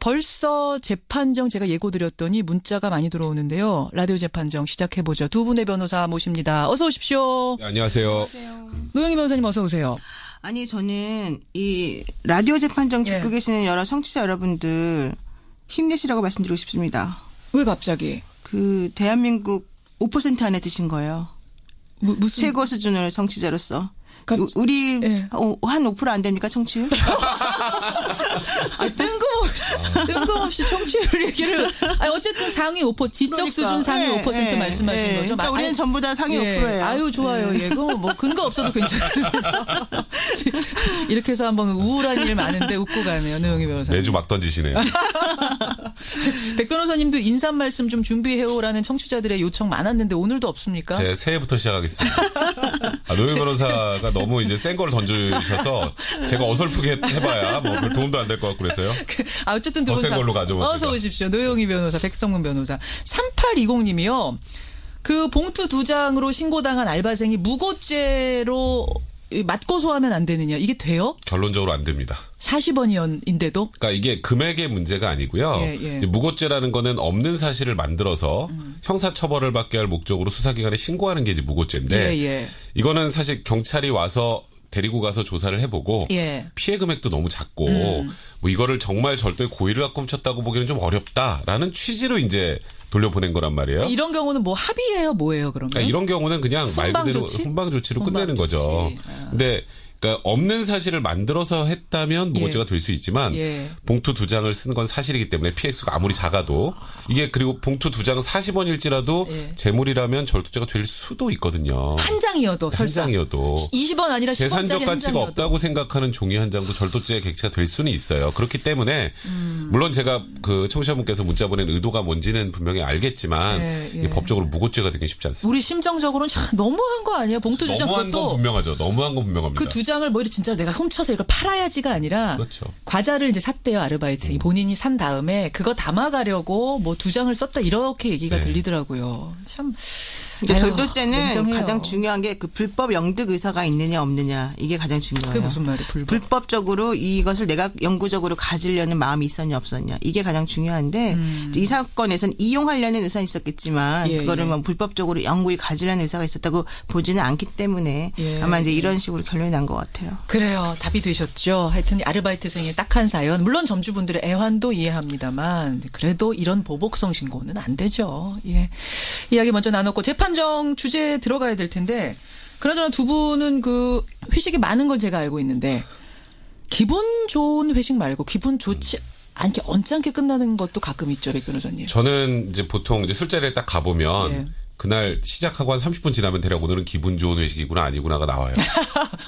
벌써 재판정 제가 예고 드렸더니 문자가 많이 들어오는데요. 라디오 재판정 시작해보죠. 두 분의 변호사 모십니다. 어서 오십시오. 네, 안녕하세요. 노영희 변호사님 어서 오세요. 아니 저는 이 라디오 재판정 듣고 계시는 여러 청취자 여러분들 힘내시라고 말씀드리고 싶습니다. 왜 갑자기? 그 대한민국 5% 안에 드신 거예요. 무슨 최고 수준을 청취자로서. 우리 한 5% 안 됩니까 청취율? 뜬금없이 청취율 얘기를. 어쨌든 상위 5% 지적 그러니까, 수준 상위 5% 말씀하신 거죠. 그러니까 우리는 전부 다 상위 5%예요. 아유 좋아요. 예, 그거 뭐 근거 없어도 괜찮습니다. 이렇게 해서 한번 우울한 일 많은데 웃고 가네요, 노영희 변호사님. 매주 막 던지시네요. 백 변호사님도 인사 말씀 좀 준비해오라는 청취자들의 요청 많았는데 오늘도 없습니까? 제 새해부터 시작하겠습니다. 노영희 변호사가 너무 이제 센 걸 던져주셔서 제가 어설프게 해봐야 뭐 별 도움도 안 될 것 같고 그래서요. 어쨌든 두 더 분 센 걸로 가져오세요. 어서 오십시오. 노영희 변호사, 백성문 변호사. 3820님이요. 그 봉투 2장으로 신고당한 알바생이 무고죄로 맞고소하면 안 되느냐. 이게 돼요? 결론적으로 안 됩니다. 40원인데도? 그러니까 이게 금액의 문제가 아니고요. 이제 무고죄라는 거는 없는 사실을 만들어서 형사처벌을 받게 할 목적으로 수사기관에 신고하는 게 이제 무고죄인데 이거는 사실 경찰이 와서 데리고 가서 조사를 해보고 피해 금액도 너무 작고 뭐 이거를 정말 절도의 고의를 갖고 훔쳤다고 보기는 좀 어렵다라는 취지로 이제 돌려보낸 거란 말이에요. 이런 경우는 뭐 합의해요? 뭐예요 그러면? 그러니까 이런 경우는 그냥 말 그대로 훈방 조치로 끝내는 거죠. 근데 그러니까 없는 사실을 만들어서 했다면 무고죄가 될 수 있지만 봉투 2장을 쓴 건 사실이기 때문에 피해 액수가 아무리 작아도 이게 그리고 봉투 2장 40원일지라도 재물이라면 절도죄가 될 수도 있거든요. 한 장이어도 한 장이어도 20원 아니라 10원짜리 재산적 가치가 없다고 생각하는 종이 한 장도 절도죄의 객체가 될 수는 있어요. 그렇기 때문에 물론 제가 그 청취자분께서 문자 보낸 의도가 뭔지는 분명히 알겠지만 법적으로 무고죄가 되긴 쉽지 않습니다. 우리 심정적으로는 참 너무한 거 아니에요? 봉투 2장 너무한 건 분명하죠. 너무한 건 분명합니다. 그 2장을 뭐 진짜 내가 훔쳐서 이걸 팔아야지가 아니라 그렇죠. 과자를 이제 샀대요, 아르바이트생이. 본인이 산 다음에 그거 담아가려고 뭐 2장을 썼다 이렇게 얘기가 들리더라고요. 참. 근데 절도죄는 가장 중요한 게 그 불법 영득 의사가 있느냐 없느냐 이게 가장 중요해요. 그게 무슨 말이에요? 불법적으로 이것을 내가 영구적으로 가지려는 마음이 있었냐 없었냐 이게 가장 중요한데 이 사건에서는 이용하려는 의사는 있었겠지만 그거를 뭐 불법적으로 영구히 가지려는 의사가 있었다고 보지는 않기 때문에 아마 이제 이런 식으로 결론이 난 것 같아요. 그래요. 답이 되셨죠. 하여튼 아르바이트생의 딱한 사연. 물론 점주분들의 애환도 이해합니다만 그래도 이런 보복성 신고는 안 되죠. 예. 이야기 먼저 나눴고 재판정 주제에 들어가야 될 텐데 그나저나 두 분은 그 회식이 많은 걸 제가 알고 있는데 기분 좋은 회식 말고 기분 좋지 않게 언짢게 끝나는 것도 가끔 있죠, 백 변호사님. 저는 이제 보통 이제 술자리에 딱 가보면 그날 시작하고 한 30분 지나면 대략 오늘은 기분 좋은 회식이구나 아니구나가 나와요.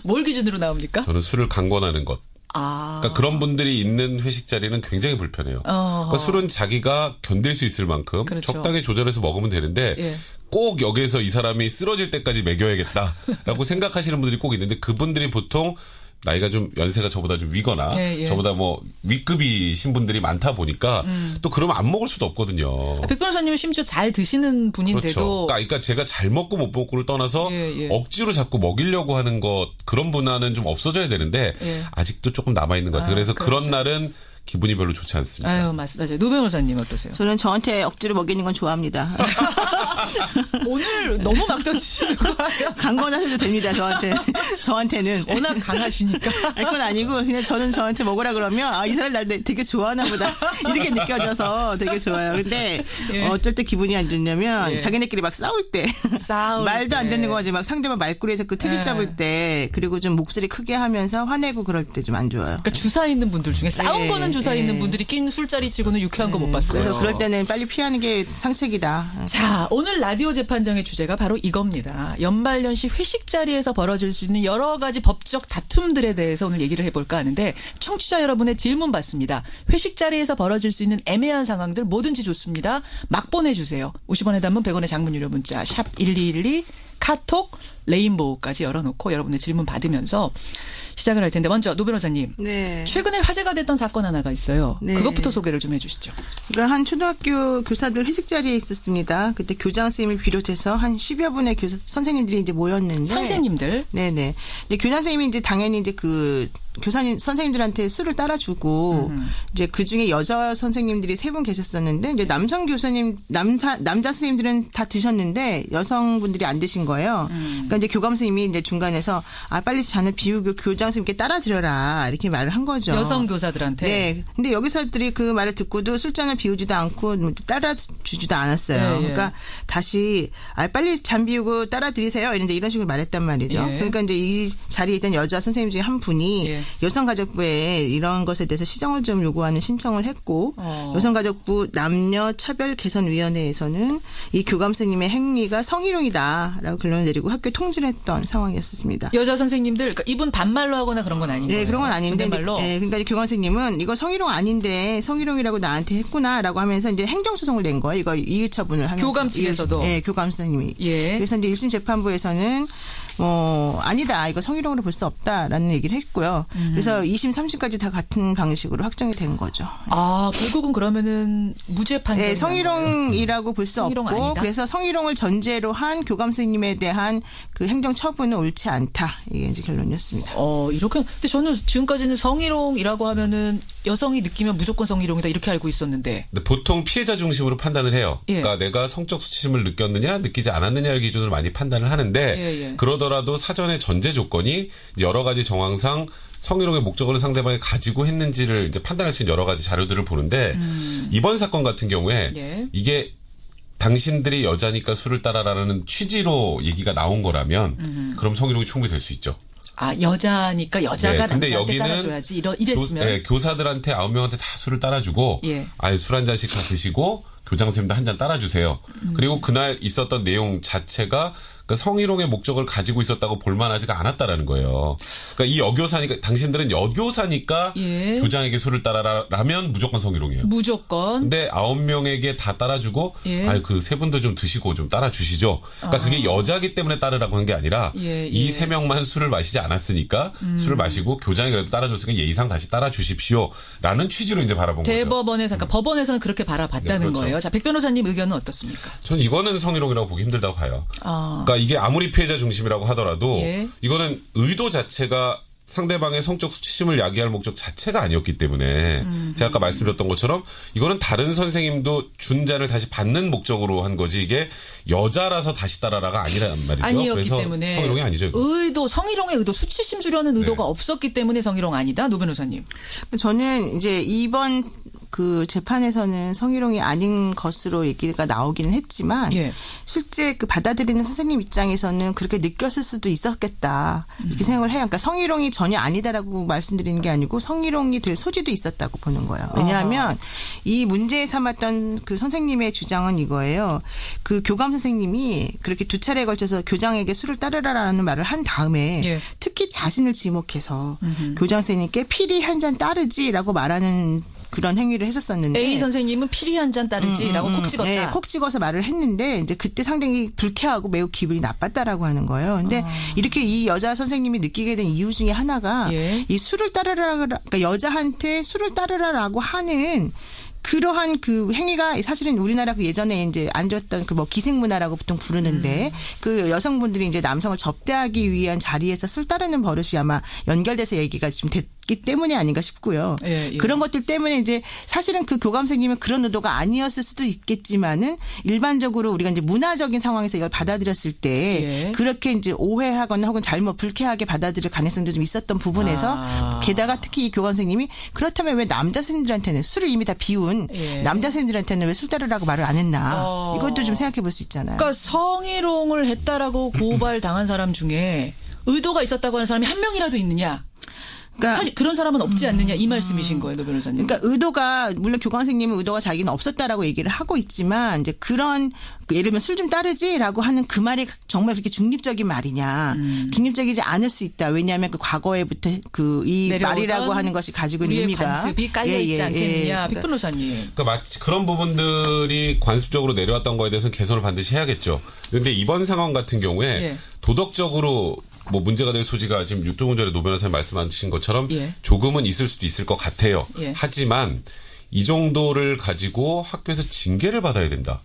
뭘 기준으로 나옵니까? 저는 술을 강권하는 것. 그러니까 그런 분들이 있는 회식 자리는 굉장히 불편해요. 그러니까 술은 자기가 견딜 수 있을 만큼 적당히 조절해서 먹으면 되는데 꼭 여기에서 이 사람이 쓰러질 때까지 먹여야겠다라고 생각하시는 분들이 꼭 있는데 그분들이 보통 나이가 좀 연세가 저보다 좀 위거나 저보다 뭐 윗급이신 분들이 많다 보니까 또 그러면 안 먹을 수도 없거든요. 백 변호사님은 심지어 잘 드시는 분인데도. 그렇죠. 그러니까 제가 잘 먹고 못 먹고를 떠나서 억지로 자꾸 먹이려고 하는 것 그런 문화는 좀 없어져야 되는데 아직도 조금 남아있는 것 같아요. 그래서 그런 날은 기분이 별로 좋지 않습니다. 아유, 맞아요. 노 변호사님 어떠세요? 저는 저한테 억지로 먹이는 건 좋아합니다. 오늘 너무 막 던지시는 거예요? 강권하셔도 됩니다, 저한테는. 워낙 강하시니까. 아니, 그건 아니고, 그냥 저는 저한테 먹으라 그러면, 이 사람 날 되게 좋아하나 보다. 이렇게 느껴져서 되게 좋아요. 근데, 어쩔 때 기분이 안 좋냐면, 자기네끼리 막 싸울 때. 말도 안 되는 거지. 막 상대방 말꼬리에서 그 트집 잡을 때, 그리고 좀 목소리 크게 하면서 화내고 그럴 때 좀 안 좋아요. 그러니까 주사 있는 분들 중에 싸운 거는 주사 있는 분들이 낀 술자리 치고는 유쾌한 거 못 봤어요. 그래서 그럴 때는 빨리 피하는 게 상책이다. 자, 오늘 라디오 재판정의 주제가 바로 이겁니다. 연말연시 회식 자리에서 벌어질 수 있는 여러 가지 법적 다툼들에 대해서 오늘 얘기를 해볼까 하는데 청취자 여러분의 질문 받습니다. 회식 자리에서 벌어질 수 있는 애매한 상황들 뭐든지 좋습니다. 막 보내주세요. 50원의 단문 100원의 장문 유료 문자 샵 1212 카톡 레인보우까지 열어놓고 여러분의 질문 받으면서 시작을 할 텐데 먼저 노 변호사님. 최근에 화제가 됐던 사건 하나가 있어요. 그것부터 소개를 좀 해 주시죠. 그러니까 한 초등학교 교사들 회식 자리에 있었습니다. 그때 교장 선생님을 비롯해서 한 10여 분의 선생님들이 이제 모였는데. 선생님들? 네네. 이제 교장 선생님이 이제 당연히 이제 그 교사님 선생님들한테 술을 따라주고 이제 그 중에 여자 선생님들이 3분 계셨었는데 이제 남성 교사님 남자 선생님들은 다 드셨는데 여성분들이 안 드신 거예요. 그러니까 이제 교감 선생님이 이제 중간에서 빨리 잔을 비우고 교장 선생님께 따라드려라 이렇게 말을 한 거죠. 여성 교사들한테. 네. 근데 여기서들이 그 말을 듣고도 술잔을 비우지도 않고 따라주지도 않았어요. 그러니까 다시 빨리 잔 비우고 따라드리세요. 이런 식으로 말했단 말이죠. 그러니까 이제 이 자리에 있던 여자 선생님 중에 한 분이 여성가족부에 이런 것에 대해서 시정을 좀 요구하는 신청을 했고 여성가족부 남녀차별개선위원회에서는 이 교감 선생님의 행위가 성희롱이다라고 결론을 내리고 학교에 통지를 했던 상황이었습니다. 여자 선생님들 그러니까 이분 반말로 하거나 그런 건 아닌 거예요? 네, 그런 건 아닌데. 네, 그러니까 교감 선생님은 이거 성희롱 아닌데 성희롱이라고 나한테 했구나라고 하면서 이제 행정소송을 낸 거예요. 이거 이의처분을 하면서. 교감 측에서도. 네, 교감 선생님이. 그래서 이제 1심 재판부에서는 아니다. 이거 성희롱으로 볼 수 없다라는 얘기를 했고요. 그래서 2심, 3심까지 다 같은 방식으로 확정이 된 거죠. 결국은 그러면은 무죄 판결이 네, 성희롱이라고 볼 수 없고 아니다? 그래서 성희롱을 전제로 한 교감 선생님에 대한 그 행정 처분은 옳지 않다. 이게 이제 결론이었습니다. 이렇게 근데 저는 지금까지는 성희롱이라고 하면은 여성이 느끼면 무조건 성희롱이다 이렇게 알고 있었는데. 근데 보통 피해자 중심으로 판단을 해요. 그러니까 내가 성적 수치심을 느꼈느냐, 느끼지 않았느냐를 기준으로 많이 판단을 하는데 그러더라도 사전에 전제 조건이 여러 가지 정황상 성희롱의 목적을 상대방이 가지고 했는지를 이제 판단할 수 있는 여러 가지 자료들을 보는데 이번 사건 같은 경우에 이게 당신들이 여자니까 술을 따라라는 취지로 얘기가 나온 거라면 그럼 성희롱이 충분히 될 수 있죠. 여자니까 여자가 근데 남자한테 따라줘야지 이랬으면. 교사들한테 9명한테 다 술을 따라주고 술 한 잔씩 다 드시고 교장 선생님도 한 잔 따라주세요. 그리고 그날 있었던 내용 자체가 그러니까 성희롱의 목적을 가지고 있었다고 볼만하지가 않았다라는 거예요. 그러니까 이 여교사니까 당신들은 여교사니까 교장에게 술을 따라라면 무조건 성희롱이에요. 무조건. 근데 9명에게 다 따라주고 그 3분도 좀 드시고 좀 따라주시죠. 그러니까 그게 여자기 때문에 따르라고 한 게 아니라 이 3명만 술을 마시지 않았으니까 술을 마시고 교장이 그래도 따라줬으니까 예의상 다시 따라주십시오라는 취지로 이제 바라본 거죠. 대법원에서 그러니까 법원에서는 그렇게 바라봤다는 그렇죠. 거예요. 자, 백 변호사님 의견은 어떻습니까? 저는 이거는 성희롱이라고 보기 힘들다고 봐요. 그러니까 이게 아무리 피해자 중심이라고 하더라도 이거는 의도 자체가 상대방의 성적 수치심을 야기할 목적 자체가 아니었기 때문에 제가 아까 말씀드렸던 것처럼 이거는 다른 선생님도 준 잔을 다시 받는 목적으로 한 거지 이게 여자라서 다시 따라라가 아니란 말이죠. 아니었기 그래서 때문에 성희롱이 아니죠. 성희롱의 의도 수치심 주려는 의도가 없었기 때문에 성희롱 아니다. 노 변호사님. 저는 이제 이번 그 재판에서는 성희롱이 아닌 것으로 얘기가 나오기는 했지만 실제 그 받아들이는 선생님 입장에서는 그렇게 느꼈을 수도 있었겠다 이렇게 생각을 해요. 그러니까 성희롱이 전혀 아니다라고 말씀드리는 게 아니고 성희롱이 될 소지도 있었다고 보는 거예요. 왜냐하면 이 문제에 삼았던 그 선생님의 주장은 이거예요. 그 교감 선생님이 그렇게 2차례에 걸쳐서 교장에게 술을 따르라라는 말을 한 다음에 특히 자신을 지목해서 교장 선생님께 필히 한 잔 따르지라고 말하는 그런 행위를 했었었는데 A 선생님은 필히 한 잔 따르지라고 콕 찍었다. 네, 콕 찍어서 말을 했는데 이제 그때 상당히 불쾌하고 매우 기분이 나빴다라고 하는 거예요. 근데 이렇게 이 여자 선생님이 느끼게 된 이유 중에 하나가 이 술을 따르라 그러니까 여자한테 술을 따르라라고 하는 그러한 그 행위가 사실은 우리나라 그 예전에 이제 안 좋았던 그 뭐 기생 문화라고 보통 부르는데 그 여성분들이 이제 남성을 접대하기 위한 자리에서 술 따르는 버릇이 아마 연결돼서 얘기가 좀 됐기 때문에 아닌가 싶고요. 그런 것들 때문에 이제 사실은 그 교감 선생님은 그런 의도가 아니었을 수도 있겠지만은 일반적으로 우리가 이제 문화적인 상황에서 이걸 받아들였을 때 그렇게 이제 오해하거나 혹은 잘못 불쾌하게 받아들일 가능성도 좀 있었던 부분에서 게다가 특히 이 교감 선생님이 그렇다면 왜 남자 선생님들한테는 술을 이미 다 비운 남자 선생님들한테는 왜 술 따르라고 말을 안 했나. 이것도 좀 생각해 볼 수 있잖아요. 그러니까 성희롱을 했다라고 고발 당한 사람 중에 의도가 있었다고 하는 사람이 한 명이라도 있느냐. 그러니까 사실 그런 사람은 없지 않느냐 이 말씀이신 거예요, 노 변호사님. 그러니까 의도가 물론 교감 선생님은 의도가 자기는 없었다라고 얘기를 하고 있지만 이제 그런 예를 들면 술 좀 따르지라고 하는 그 말이 정말 그렇게 중립적인 말이냐. 중립적이지 않을 수 있다. 왜냐하면 그 과거에부터 그 이 말이라고 하는 것이 가지고 있는 의미가 관습이 깔려 있지 않겠느냐, 백 변호사님. 그러니까 마치 그런 부분들이 관습적으로 내려왔던 거에 대해서는 개선을 반드시 해야겠죠. 그런데 이번 상황 같은 경우에 도덕적으로 뭐 문제가 될 소지가 지금 조금 전에 노 변호사님 말씀하신 것처럼 조금은 있을 수도 있을 것 같아요. 하지만 이 정도를 가지고 학교에서 징계를 받아야 된다.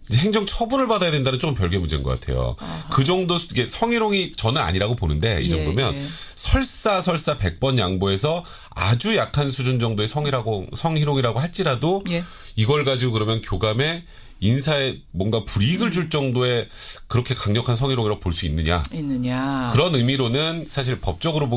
이제 행정 처분을 받아야 된다는 조금 별개 문제인 것 같아요. 그 정도 이게 성희롱이 저는 아니라고 보는데 이 정도면 설사 100번 양보해서 아주 약한 수준 정도의 성희롱이라고 할지라도 예. 이걸 가지고 그러면 교감에 인사에 뭔가 불이익을 줄 정도의 그렇게 강력한 성희롱이라고 볼 수 있느냐. 그런 의미로는 사실 법적으로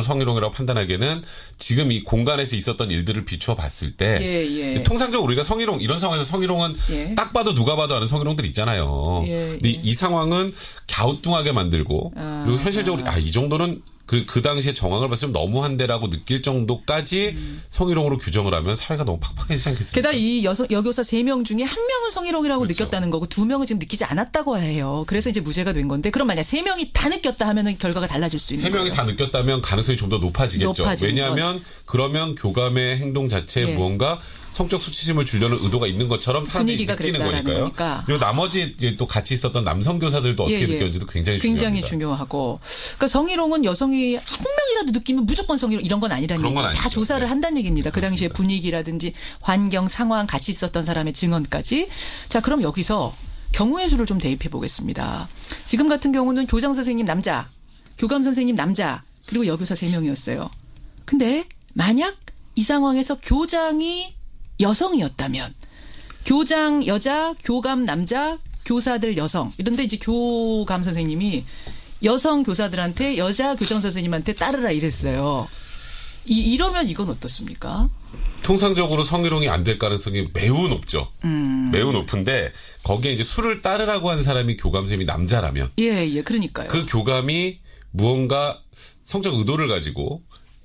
성희롱이라고 판단하기에는 지금 이 공간에서 있었던 일들을 비추어 봤을 때 통상적으로 우리가 성희롱 이런 상황에서 성희롱은 딱 봐도 누가 봐도 아는 성희롱들 있잖아요. 근데 이 상황은 갸우뚱하게 만들고 그리고 현실적으로 이 정도는 그 당시에 정황을 봤을 때 너무한데라고 느낄 정도까지 성희롱으로 규정을 하면 사회가 너무 팍팍해지지 않겠습니까? 게다가 이 여교사 3명 중에 1명은 성희롱이라고 그렇죠. 느꼈다는 거고 2명은 지금 느끼지 않았다고 해요. 그래서 이제 무죄가 된 건데 그럼 만약 3명이 다 느꼈다 하면은 결과가 달라질 수 있는 3명이 거예요. 다 느꼈다면 가능성이 좀 더 높아지겠죠. 왜냐하면 그러면 교감의 행동 자체에 무언가 성적 수치심을 주려는 의도가 있는 것처럼 사람들이 느끼는 거니까요. 그리고 나머지 이제 또 같이 있었던 남성 교사들도 어떻게 느꼈는지도 굉장히 중요하고. 그러니까 성희롱은 여성이 한 명이라도 느끼면 무조건 성희롱 이런 건 아니라는 얘기예요. 다 조사를 한다는 얘기입니다. 그 당시에 분위기라든지 환경, 상황, 같이 있었던 사람의 증언까지. 자, 그럼 여기서 경우의 수를 좀 대입해 보겠습니다. 지금 같은 경우는 교장 선생님 남자, 교감 선생님 남자, 그리고 여교사 3명이었어요. 근데 만약 이 상황에서 교장이 여성이었다면 교장 여자, 교감 남자, 교사들 여성 이런데 이제 교감 선생님이 여성 교사들한테 여자 교장 선생님한테 따르라 이랬어요. 이러면 이건 어떻습니까? 통상적으로 성희롱이 안 될 가능성이 매우 높죠. 매우 높은데 거기에 이제 술을 따르라고 한 사람이 교감 선생님이 남자라면 그러니까요. 그 교감이 무언가 성적 의도를 가지고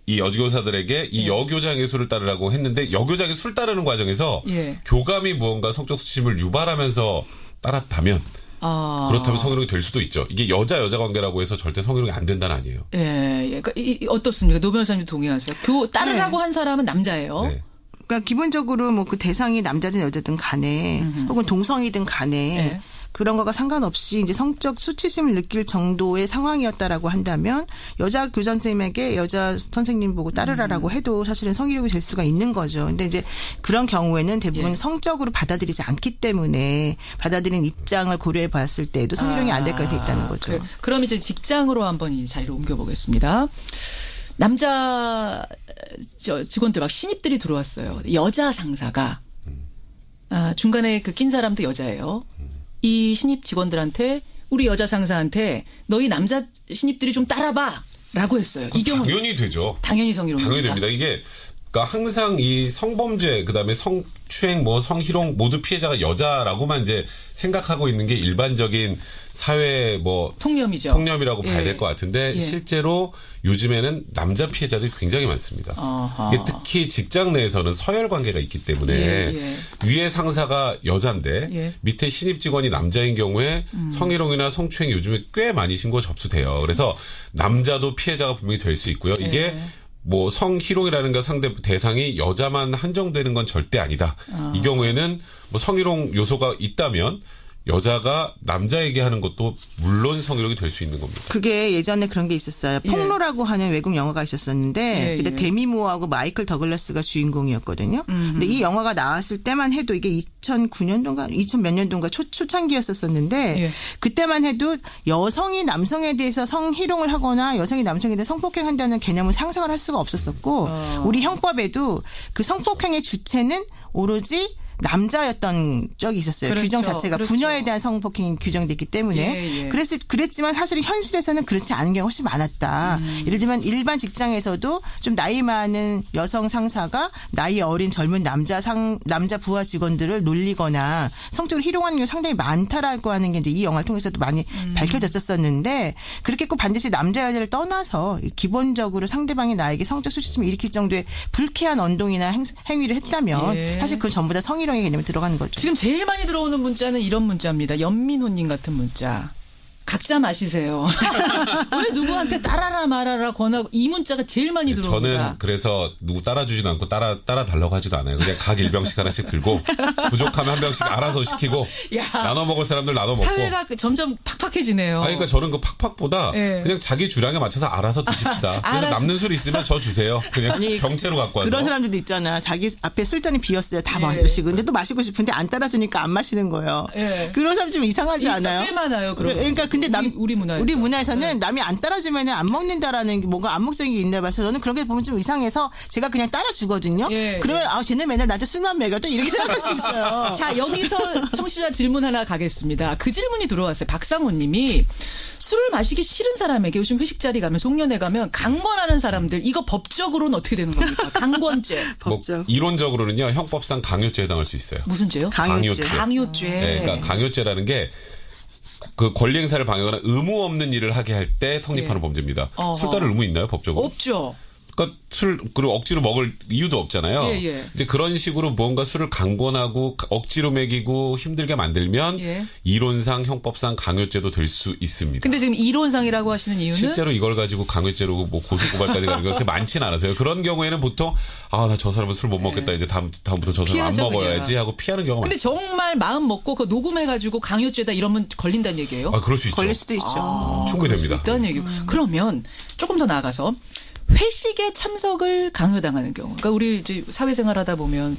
이 여교사들에게 이 여교장의 술을 따르라고 했는데 여교장이 술 따르는 과정에서 교감이 무언가 성적 수치심을 유발하면서 따랐다면 그렇다면 성희롱이 될 수도 있죠. 이게 여자 관계라고 해서 절대 성희롱이 안 된다는 아니에요. 그러니까 어떻습니까? 노 변호사님도 동의하세요? 따르라고 한 사람은 남자예요. 네. 그러니까 기본적으로 뭐 그 대상이 남자든 여자든 간에 혹은 동성이든 간에 그런 거가 상관없이 이제 성적 수치심을 느낄 정도의 상황이었다라고 한다면 여자 교장 선생님에게 여자 선생님 보고 따르라라고 해도 사실은 성희롱이 될 수가 있는 거죠. 근데 이제 그런 경우에는 대부분 성적으로 받아들이지 않기 때문에 받아들이는 입장을 고려해 봤을 때도 성희롱이 안 될 가능성이 있다는 거죠. 그럼 이제 직장으로 한번 이 자리를 옮겨보겠습니다. 남자 직원들 막 신입들이 들어왔어요. 여자 상사가 중간에 그 낀 사람도 여자예요. 이 신입 직원들한테 우리 여자 상사한테 너희 남자 신입들이 좀 따라봐라고 했어요. 이 경우 당연히 되죠. 당연히 성희롱입니다. 당연히 됩니다. 이게 그러니까 항상 이 성범죄 그다음에 성추행 성희롱 모두 피해자가 여자라고만 이제 생각하고 있는 게 일반적인 사회 통념이죠. 통념이라고 봐야 될 것 같은데 실제로 요즘에는 남자 피해자들이 굉장히 많습니다. 이게 특히 직장 내에서는 서열 관계가 있기 때문에 위에 상사가 여자인데 밑에 신입 직원이 남자인 경우에 성희롱이나 성추행 요즘에 꽤 많이 신고 접수돼요. 그래서 남자도 피해자가 분명히 될 수 있고요. 이게 성희롱이라는 게 상대 대상이 여자만 한정되는 건 절대 아니다. 이 경우에는 성희롱 요소가 있다면 여자가 남자에게 하는 것도 물론 성희롱이 될 수 있는 겁니다. 그게 예전에 그런 게 있었어요. 폭로라고 하는 외국 영화가 있었었는데 근데 데미 무어하고 마이클 더글라스가 주인공이었거든요. 근데 이 영화가 나왔을 때만 해도 이게 2009년도인가 2000몇 년도인가 초창기였었는데 그때만 해도 여성이 남성에 대해서 성희롱을 하거나 여성이 남성에 대해 성폭행한다는 개념을 상상을 할 수가 없었었고 우리 형법에도 그 성폭행의 주체는 오로지 남자였던 적이 있었어요. 그렇죠. 규정 자체가 부녀에 대한 성폭행이 규정됐기 때문에 그랬지만 사실 현실에서는 그렇지 않은 경우가 훨씬 많았다. 예를 들면 일반 직장에서도 좀 나이 많은 여성 상사가 나이 어린 젊은 남자 부하 직원들을 놀리거나 성적으로 희롱하는 경우가 상당히 많다라고 하는 게 이제 이 영화를 통해서도 많이 밝혀졌었는데 그렇게 꼭 반드시 남자 여자를 떠나서 기본적으로 상대방이 나에게 성적 수치심을 일으킬 정도의 불쾌한 언동이나 행위를 했다면 사실 그 전부 다 성희롱 개념이 들어가는 거죠. 지금 제일 많이 들어오는 문자는 이런 문자입니다. 연민호님 같은 문자. 각자 마시세요. 왜 누구한테 따라라 말아라 권하고 이 문자가 제일 많이 들어옵니다. 저는 그래서 누구 따라주지도 않고 따라 달라고 하지도 않아요. 그냥 각 1병씩 하나씩 들고 부족하면 1병씩 알아서 시키고 나눠 먹을 사람들 나눠 먹고. 사회가 점점 팍팍해지네요. 그러니까 저는 그 팍팍보다 그냥 자기 주량에 맞춰서 알아서 드십시다. 그래서 남는 술 있으면 저 주세요. 그냥 병째로 갖고 와서. 그런 사람들도 있잖아. 자기 앞에 술잔이 비었어요. 다 마시고. 근데 또 마시고 싶은데 안 따라주니까 안 마시는 거예요. 그런 사람 좀 이상하지 않아요? 꽤 많아요. 그러니까 근데 우리 문화에서는 남이 안 따라주면 안 먹는다라는 뭔가 암묵적인 게 있나 봐서 저는 그런 게 보면 좀 이상해서 제가 그냥 따라주거든요. 그러면 쟤는 맨날 나한테 술만 먹여도 이렇게 생각할 수 있어요. 자, 여기서 청취자 질문 하나 가겠습니다. 그 질문이 들어왔어요. 박상호 님이 술을 마시기 싫은 사람에게 요즘 회식 자리 가면 송년회 가면 강권하는 사람들 이거 법적으로는 어떻게 되는 겁니까? 강권죄. 법적. 이론적으로는요. 형법상 강요죄에 해당할 수 있어요. 무슨 죄요? 강요죄. 네, 그러니까 강요죄라는 게 그 권리 행사를 방해하거나 의무 없는 일을 하게 할 때 성립하는 범죄입니다. 술 따를 의무 있나요? 법적으로? 없죠. 그러니까 그리고 억지로 먹을 이유도 없잖아요. 이제 그런 식으로 뭔가 술을 강권하고 억지로 먹이고 힘들게 만들면 이론상 형법상 강요죄도 될 수 있습니다. 근데 지금 이론상이라고 하시는 이유는 실제로 이걸 가지고 강요죄로 뭐 고소고발까지 가는 게 그렇게 많지는 않아서요. 그런 경우에는 보통 나 저 사람은 술 못 먹겠다. 이제 다음부터 저 사람 안 먹어야지 하고 피하는 경우가 근데 많죠. 정말 마음 먹고 그 녹음해가지고 강요죄다 이러면 걸린다는 얘기예요? 그럴 수 있죠. 걸릴 수도 있죠. 충분히 됩니다. 있다는 얘기. 그러면 조금 더 나아가서 회식에 참석을 강요당하는 경우. 그러니까 우리 이제 사회생활하다 보면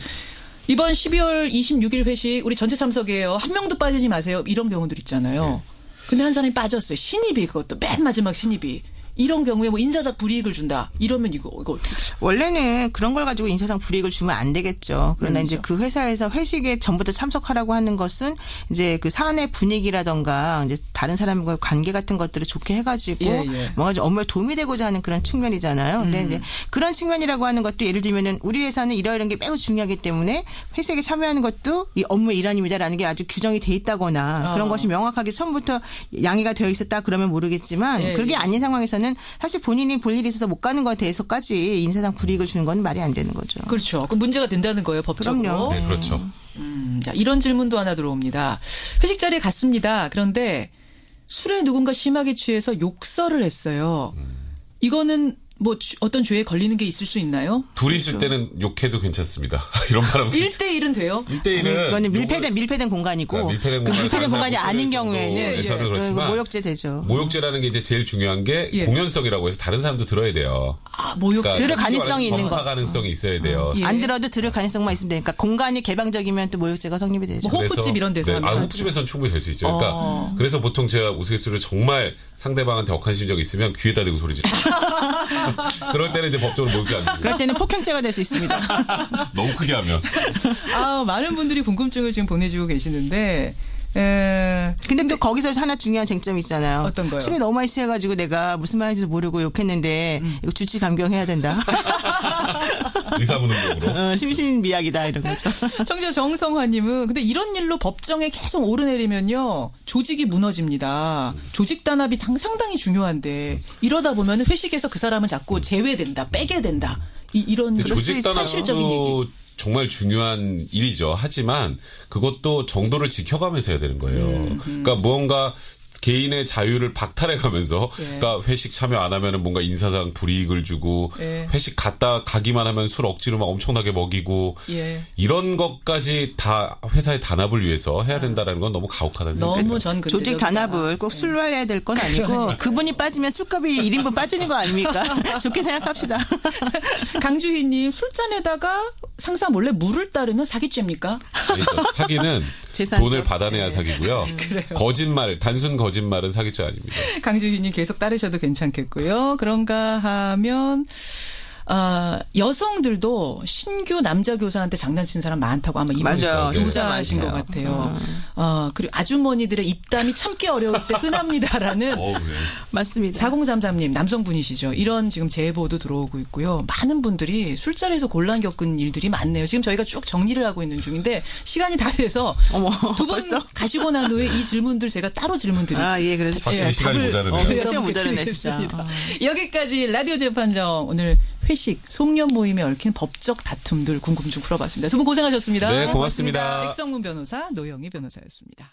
이번 12월 26일 회식 우리 전체 참석이에요. 한 명도 빠지지 마세요. 이런 경우들 있잖아요. 근데 한 사람이 빠졌어요. 신입이 그것도 맨 마지막 신입이. 이런 경우에 뭐 인사상 불이익을 준다. 이러면 이거 어떻게? 원래는 그런 걸 가지고 인사상 불이익을 주면 안 되겠죠. 그러나 이제 그 회사에서 회식에 전부 다 참석하라고 하는 것은 이제 그 사내 분위기라던가 이제 다른 사람과의 관계 같은 것들을 좋게 해가지고 뭔가 좀 업무에 도움이 되고자 하는 그런 측면이잖아요. 근데 이제 그런 측면이라고 하는 것도 예를 들면은 우리 회사는 이런 게 매우 중요하기 때문에 회식에 참여하는 것도 이 업무의 일환입니다라는 게 아주 규정이 돼 있다거나 그런 것이 명확하게 처음부터 양해가 되어 있었다 그러면 모르겠지만 그게 아닌 상황에서는 사실 본인이 볼 일이 있어서 못 가는 것에 대해서까지 인사상 불이익을 주는 건 말이 안 되는 거죠. 그렇죠. 그 문제가 된다는 거예요, 법적으로. 그럼요. 네, 그렇죠. 자, 이런 질문도 하나 들어옵니다. 회식 자리에 갔습니다. 그런데 술에 누군가 심하게 취해서 욕설을 했어요. 이거는 뭐 어떤 죄에 걸리는 게 있을 수 있나요? 둘이 있을 때는 욕해도 괜찮습니다. 이런 바람. 1대1은 돼요? 1대1은 이거는 밀폐된 공간이고 밀폐된 공간이 아닌 경우에는 모욕죄 되죠. 모욕죄라는 게 이제 제일 중요한 게 공연성이라고 해서 다른 사람도 들어야 돼요. 모욕죄. 그러니까 들을 가능성이 있는 거. 가능성이 있어야 돼요. 안 들어도 들을 가능성만 있으면 되니까 공간이 개방적이면 또 모욕죄가 성립이 되죠. 뭐 호프집 이런 데서 하면. 호프집에서는 충분히 될 수 있죠. 그러니까 그래서 보통 제가 우스갯소리를 정말 상대방한테 억한 심정이 있으면 귀에다 대고 소리 지르죠. 그럴 때는 이제 법적으로 모욕죄 안 됩니다. 그럴 때는 폭행죄가 될 수 있습니다. 너무 크게 하면. 많은 분들이 궁금증을 지금 보내주고 계시는데. 근데 또 거기서 하나 중요한 쟁점이 있잖아요. 어떤 거요? 술이 너무 많이 취해가지고 내가 무슨 말인지도 모르고 욕했는데 이거 주치 감경해야 된다. 의사무능력으로. 심신미약이다 이런 거죠. 청취자 정성화님은 근데 이런 일로 법정에 계속 오르내리면요 조직이 무너집니다. 조직 단합이 상당히 중요한데 이러다 보면 회식에서 그 사람은 자꾸 제외된다, 빼게 된다. 이런 조직 현실적인 얘기. 정말 중요한 일이죠. 하지만 그것도 정도를 지켜가면서 해야 되는 거예요. 그러니까 무언가 개인의 자유를 박탈해가면서 그러니까 회식 참여 안 하면은 뭔가 인사상 불이익을 주고 회식 가기만 하면 술 억지로 막 엄청나게 먹이고 이런 것까지 다 회사의 단합을 위해서 해야 된다라는 건 너무 가혹하다는 생각이 너무 듭니다. 조직 단합을 꼭 술로 해야 될 건 아니고 그분이 빠지면 술값이 1인분 빠지는 거 아닙니까? 좋게 생각합시다. 강주희님 술잔에다가 상사 몰래 물을 따르면 사기죄입니까? 아니죠. 사기는 돈을 받아내야 사기고요. 그래요. 단순 거짓말은 사기죄 아닙니다. 강주희님 계속 따르셔도 괜찮겠고요. 그런가 하면 여성들도 신규 남자 교사한테 장난치는 사람 많다고 아마 이분 교사하신 것 같아요. 그리고 아주머니들의 입담이 참기 어려울 때 흔합니다라는. 맞습니다. 4033님 남성분이시죠. 이런 지금 제보도 들어오고 있고요. 많은 분들이 술자리에서 곤란 겪은 일들이 많네요. 지금 저희가 쭉 정리를 하고 있는 중인데 시간이 다 돼서 두 분 가시고 난 후에 이 질문들 제가 따로 질문 드릴게요. 예, 그래서 확실히 시간이 모자르네요. 시간 모자르네 진짜. 여기까지 라디오 재판정 오늘 회식, 송년 모임에 얽힌 법적 다툼들 궁금증 풀어봤습니다. 두 분 고생하셨습니다. 네, 고맙습니다. 백성문 변호사, 노영희 변호사였습니다.